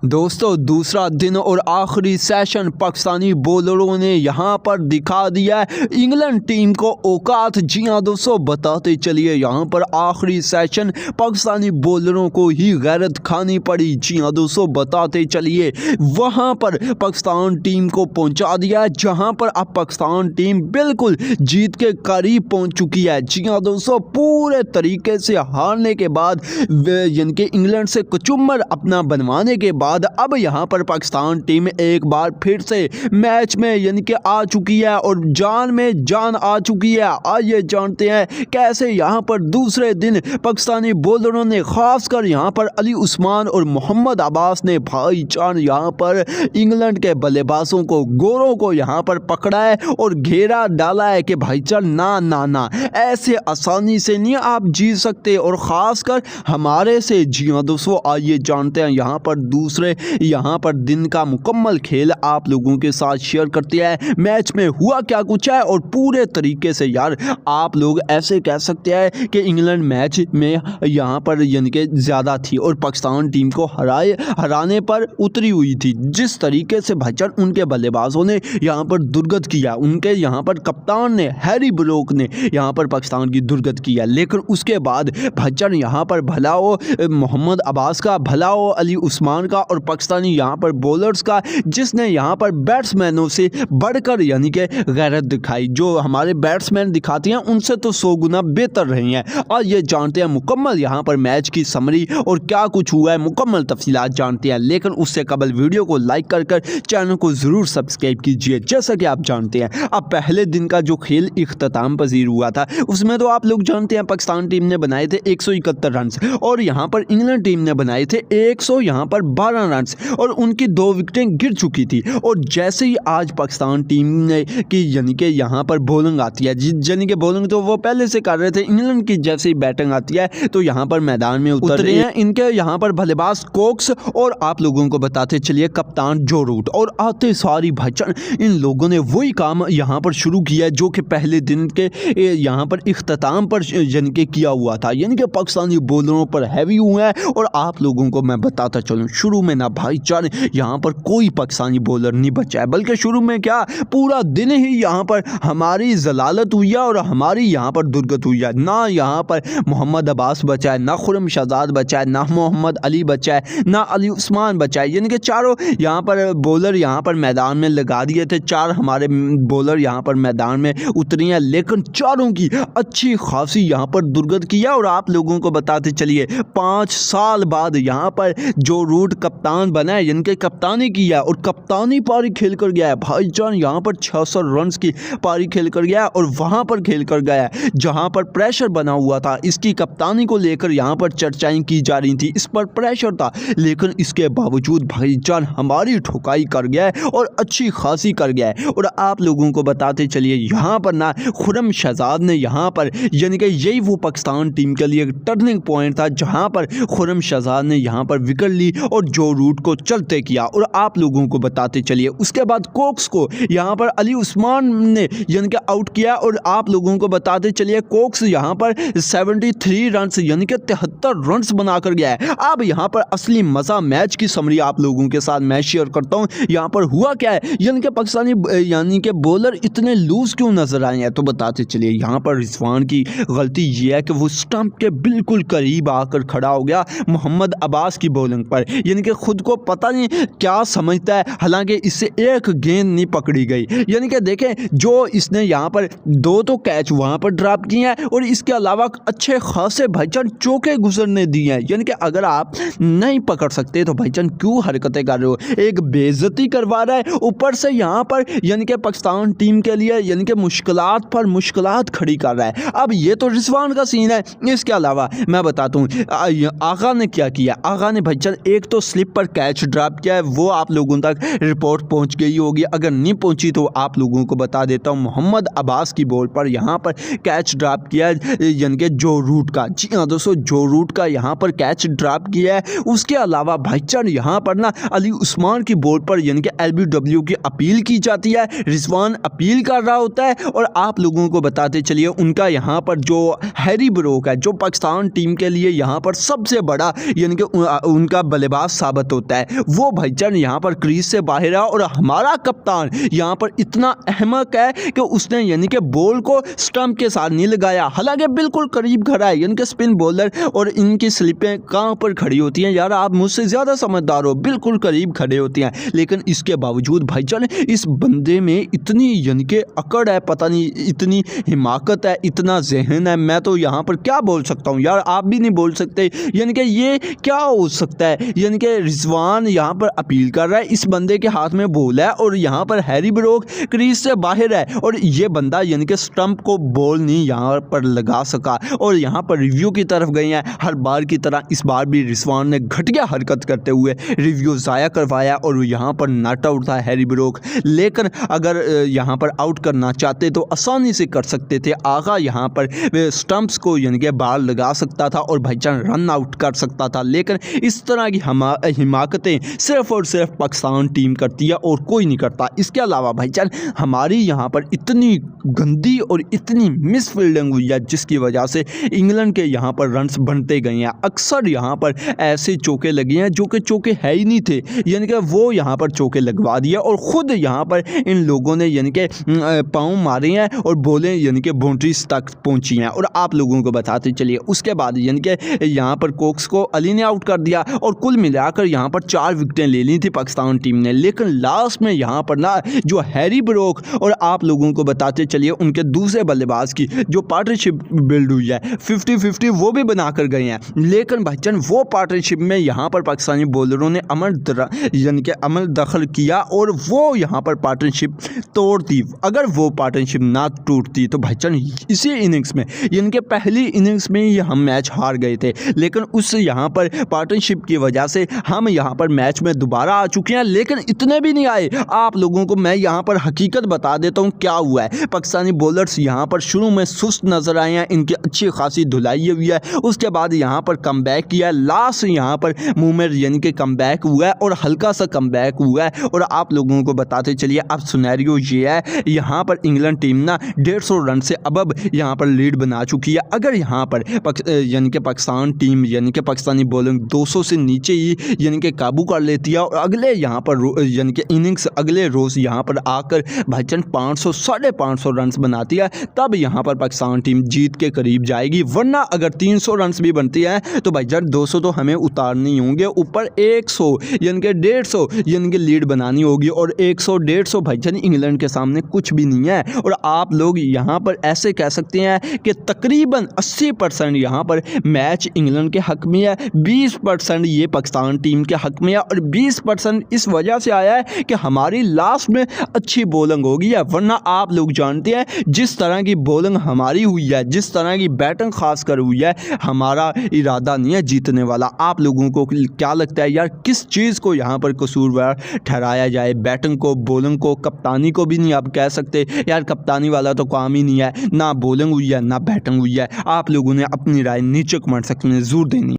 दोस्तों दूसरा दिन और आखिरी सेशन पाकिस्तानी बॉलरों ने यहां पर दिखा दिया है इंग्लैंड टीम को औकात। जी हां दोस्तों, बताते चलिए यहां पर आखिरी सेशन पाकिस्तानी बॉलरों को ही गैरत खानी पड़ी। जी हां दोस्तों, बताते चलिए वहां पर पाकिस्तान टीम को पहुंचा दिया है जहां पर अब पाकिस्तान टीम बिल्कुल जीत के करीब पहुंच चुकी है। जी हां दोस्तों, पूरे तरीके से हारने के बाद यानी कि इंग्लैंड से कचुम्बर अपना बनवाने के बाद अब यहां पर पाकिस्तान टीम एक बार फिर से मैच में यानी कि आ चुकी है और जान में जान आ चुकी है। आइए जानते हैं कैसे यहां पर दूसरे दिन पाकिस्तानी बॉलरों ने खासकर यहां पर अली उस्मान और मोहम्मद अब्बास ने भाईजान यहां पर इंग्लैंड के बल्लेबाजों को गोरों को यहां पर पकड़ा है और घेरा डाला है कि भाईजान ना ना ना ऐसे आसानी से नहीं आप जीत सकते और खासकर हमारे से। जी हाँ दोस्तों, आइए जानते हैं यहां पर दूसरे यहां पर दिन का मुकम्मल खेल आप लोगों के साथ शेयर करते हैं। मैच में हुआ क्या कुछ है और पूरे तरीके से यार आप लोग ऐसे कह सकते हैं कि इंग्लैंड मैच में यहां पर यानी कि ज़्यादा थी और पाकिस्तान टीम को हराने पर उतरी हुई थी। जिस तरीके से भाईजान उनके बल्लेबाजों ने यहां पर दुर्गत किया, उनके यहां पर कप्तान ने हैरी ब्रोक ने यहां पर पाकिस्तान की दुर्गत किया, लेकिन उसके बाद भाईजान यहां पर भला हो मोहम्मद अब्बास का, भला हो अली उस्मान का और पाकिस्तानी यहां पर बॉलर्स का, जिसने यहां पर बैट्समैनों से बढ़कर यानी कि गैरत दिखाई। जो हमारे बैट्समैन दिखाते हैं उनसे तो 100 गुना बेहतर रहे हैं। और ये जानते हैं मुकम्मल यहां पर मैच की समरी और क्या कुछ हुआ है, मुकम्मल तफसीलात जानते हैं। लेकिन उससे कबल वीडियो को लाइक कर चैनल को जरूर सब्सक्राइब कीजिए। जैसा कि आप जानते हैं अब पहले दिन का जो खेल इख्तिताम पजीर हुआ था उसमें तो आप लोग जानते हैं पाकिस्तान टीम ने बनाए थे 171 रन और यहां पर इंग्लैंड टीम ने बनाए थे 112 रन और उनकी 2 विकेटें गिर चुकी थी। और जैसे ही आज पाकिस्तान टीम ने की यानी कि यहाँ पर बॉलिंग आती है, यानी कि बॉलिंग तो वो पहले से कर रहे थे, इंग्लैंड की जैसे ही बैटिंग आती है तो यहाँ पर मैदान में उतरे हैं इनके यहाँ पर बल्लेबाज कोक्स और आप लोगों को बताते चलिए कप्तान जो रूट। और आते सारी भाईजान इन लोगों ने वही काम यहाँ पर शुरू किया जो कि पहले दिन के यहाँ पर इख्तिताम पर यानी कि किया हुआ था, यानी कि पाकिस्तानी बॉलरों पर हैवी हुआ है। और आप लोगों को मैं बताता चलूँ शुरू में ना भाईजान यहाँ पर कोई पाकिस्तानी बॉलर नहीं बचा है, बल्कि शुरू में क्या पूरा दिन ही यहाँ पर हमारी जलालत हुई है और हमारी यहाँ पर दुर्गत हुई है। ना यहाँ पर मोहम्मद अब्बास बचा है, ना खुरम शहजाद बचा है, ना मोहम्मद अली बचा है, ना अली उस्मान बचा है, यानी कि चारों यहाँ पर बॉलर यहाँ पर मैदान में लगा दिए थे। 4 हमारे बॉलर यहाँ पर मैदान में उतरी हैं, लेकिन चारों की अच्छी खासी यहाँ पर दुर्गत किया। और आप लोगों को बताते चलिए 5 साल बाद यहाँ पर जो रूट कप्तान बना है, इनके कप्तानी किया और कप्तानी पारी खेल कर गया है भाईजान। यहाँ पर 600 रन की पारी खेल कर गया है और वहां पर खेल कर गया है जहां पर प्रेशर बना हुआ था। इसकी कप्तानी को लेकर यहाँ पर चर्चाएं की जा रही थी, इस पर प्रेशर था, लेकिन इसके बावजूद भाईजान हमारी ठुकाई कर गया है और अच्छी खासी कर गया है। और आप लोगों को बताते चलिए यहाँ पर ना खुरम शहजाद ने यहाँ पर यानी कि यही वो पाकिस्तान टीम के लिए टर्निंग पॉइंट था जहां पर खुरम शहजाद ने यहाँ पर विकेट ली और जो रूट को चलते किया। और आप लोगों को बताते चलिए उसके बाद कोक्स को यहाँ पर अली उस्मान ने यानी कि आउट किया और आप लोगों को बताते चलिए कोक्स यहाँ पर 73 रन यानी कि 73 रन बनाकर गया है। अब यहाँ पर असली मजा मैच की समरी आप लोगों के साथ मैं शेयर करता हूँ। यहाँ पर हुआ क्या है, यानी कि पाकिस्तानी यानी कि बॉलर इतने लूज क्यों नजर आए हैं, तो बताते चलिए यहाँ पर रिजवान की गलती ये है कि वो स्टंप के बिल्कुल करीब आकर खड़ा हो गया मोहम्मद अब्बास की बॉलिंग पर, यानी कि खुद को पता नहीं क्या समझता है। हालांकि इससे एक गेंद नहीं पकड़ी गई, यानी कि देखें जो इसने यहाँ पर 2 तो कैच वहाँ पर ड्रॉप किए हैं और इसके अलावा अच्छे खासे भाईजान चौके गुजरने दिए हैं। यानी कि अगर आप नहीं पकड़ सकते तो भाईजान क्यों हरकतें कर रहे हो, एक बेइज्जती करवा रहा है ऊपर से यहाँ पर यानी कि पाकिस्तान टीम के लिए यानी कि मुश्किलात पर मुश्किलात खड़ी कर रहा है। अब ये तो रिजवान का सीन है। इसके अलावा मैं बताता हूँ आगा ने क्या किया, आगा ने भाईजान एक तो स्लिप पर कैच ड्रॉप किया है, वो आप लोगों तक रिपोर्ट पहुंच गई होगी, अगर नहीं पहुंची तो आप लोगों को बता देता हूं। मोहम्मद अब्बास की बॉल पर यहां पर कैच ड्रॉप किया यानी कि जो रूट का। जी हां दोस्तों, जो रूट का यहां पर कैच ड्रॉप किया है। उसके अलावा भाईजान यहां पर ना अली उस्मान की बॉल पर यानी कि LBW की अपील की जाती है, रिजवान अपील कर रहा होता है। और आप लोगों को बताते चलिए उनका यहां पर जो हैरी ब्रोक है जो पाकिस्तान टीम के लिए यहां पर सबसे बड़ा यानी कि उनका बल्लेबाज साबित होता है। वो भाईजान यहाँ पर क्रीज से बाहर है और हमारा कप्तान यहाँ पर इतना अहमक है कि उसने यानी कि बॉल को स्टंप के साथ नहीं लगाया, हालांकि बिल्कुल करीब खड़ा है। यानी कि स्पिन बॉलर और इनकी स्लिपें कहाँ पर खड़ी होती हैं यार, आप मुझसे ज़्यादा समझदार हो, बिल्कुल करीब खड़े होती हैं, लेकिन इसके बावजूद भाईजान इस बंदे में इतनी यानी कि अकड़ है, पता नहीं इतनी हिमाकत है, इतना जहन है, मैं तो यहाँ पर क्या बोल सकता हूँ यार, आप भी नहीं बोल सकते। यानी कि ये क्या हो सकता है। यानी कि रिजवान यहाँ पर अपील कर रहा है, इस बंदे के हाथ में बॉल है और यहाँ पर हैरी ब्रोक क्रीज से बाहर है और ये बंदा यानी कि स्टंप को बॉल नहीं यहाँ पर लगा सका और यहाँ पर रिव्यू की तरफ गए हैं। हर बार की तरह इस बार भी रिजवान ने घटिया हरकत करते हुए रिव्यू ज़ाया करवाया और यहाँ पर नॉट आउट था हैरी ब्रोक। लेकिन अगर यहाँ पर आउट करना चाहते तो आसानी से कर सकते थे, आगा यहाँ पर स्टंप्स को यानी कि बाल लगा सकता था और भाईजान रन आउट कर सकता था। लेकिन इस तरह की हिमाकतें सिर्फ और सिर्फ पाकिस्तान टीम करती है और कोई नहीं करता। इसके अलावा भाईजान हमारी यहाँ पर इतनी गंदी और इतनी मिस फील्डिंग हुई है जिसकी वजह से इंग्लैंड के यहाँ पर रन्स बनते गए हैं। अक्सर यहाँ पर ऐसे चौके लगे हैं जो कि चौके है ही नहीं थे, यानी कि वो यहाँ पर चौके लगवा दिए और ख़ुद यहाँ पर इन लोगों ने यानी कि पाँव मारे हैं और बोले यानी कि बाउंड्रीज तक पहुँची हैं। और आप लोगों को बताते चलिए उसके बाद यानी कि यहाँ पर कोक्स को अली ने आउट कर दिया और कुल मिलाकर यहाँ पर 4 विकेटें ले ली थी पाकिस्तान टीम ने। लेकिन लास्ट में यहाँ पर ना जो हैरी ब्रोक और आप लोगों को बताते चलिए उनके दूसरे बल्लेबाज की जो पार्टनरशिप बिल्ड हुई है 50-50 वो भी बना कर गए हैं। लेकिन भाईजान वो पार्टनरशिप में यहाँ पर पाकिस्तानी बॉलरों ने यानी कि अमल दखल किया और वो यहाँ पर पार्टनरशिप तोड़ दी। अगर वो पार्टनरशिप ना टूटती तो भाईजान इसी इनिंग्स में यानी कि पहली इनिंग्स में ही हम मैच हार गए थे, लेकिन उस यहाँ पर पार्टनरशिप की वजह से हम यहाँ पर मैच में दोबारा आ चुके हैं। लेकिन इतने भी नहीं आए, आप लोगों को मैं यहाँ पर हकीकत बता देता हूँ क्या हुआ है। पाकिस्तानी बॉलर्स यहाँ पर शुरू में सुस्त नजर आए हैं, इनकी अच्छी खासी धुलाई हुई है, उसके बाद यहाँ पर कमबैक किया, लास्ट यहाँ पर मुंह में यानी कि कमबैक हुआ है और हल्का सा कमबैक हुआ है। और आप लोगों को बताते चलिए अब सिनेरियो ये है, यहाँ पर इंग्लैंड टीम ना 150 रन से अब यहाँ पर लीड बना चुकी है। अगर यहाँ पर यानी कि पाकिस्तान टीम यानी कि पाकिस्तानी बॉलिंग 200 से नीचे ही यानी कि काबू कर लेती है और अगले यहाँ पर यानी कि इनिंग्स अगले रोज़ यहाँ पर आकर भाईजान 500 550 रन बनाती है, तब यहाँ पर पाकिस्तान टीम जीत के करीब जाएगी। वरना अगर 300 रन भी बनती है तो भाईजान 200 तो हमें उतारनी होंगे, ऊपर 100 यानी कि 150 यानी कि लीड बनानी होगी और 100-150 भाईजान इंग्लैंड के सामने कुछ भी नहीं है। और आप लोग यहाँ पर ऐसे कह सकते हैं कि तकरीबन 80% यहाँ पर मैच इंग्लैंड के हक में है, 20% ये पाकिस्तान टीम के हक में है और 20% इस वजह से आया है कि हमारी लास्ट में अच्छी बॉलिंग होगी है। वरना आप लोग जानते हैं जिस तरह की बॉलिंग हमारी हुई है, जिस तरह की बैटिंग खास कर हुई है, हमारा इरादा नहीं है जीतने वाला। आप लोगों को क्या लगता है यार, किस चीज़ को यहाँ पर कसूरवार ठहराया जाए? बैटिंग को, बॉलिंग को, कप्तानी को भी नहीं आप कह सकते यार, कप्तानी वाला तो काम ही नहीं है, ना बॉलिंग हुई है ना बैटिंग हुई है। आप लोगों ने अपनी राय नीचे कमेंट सेक्शन में ज़रूर देनी।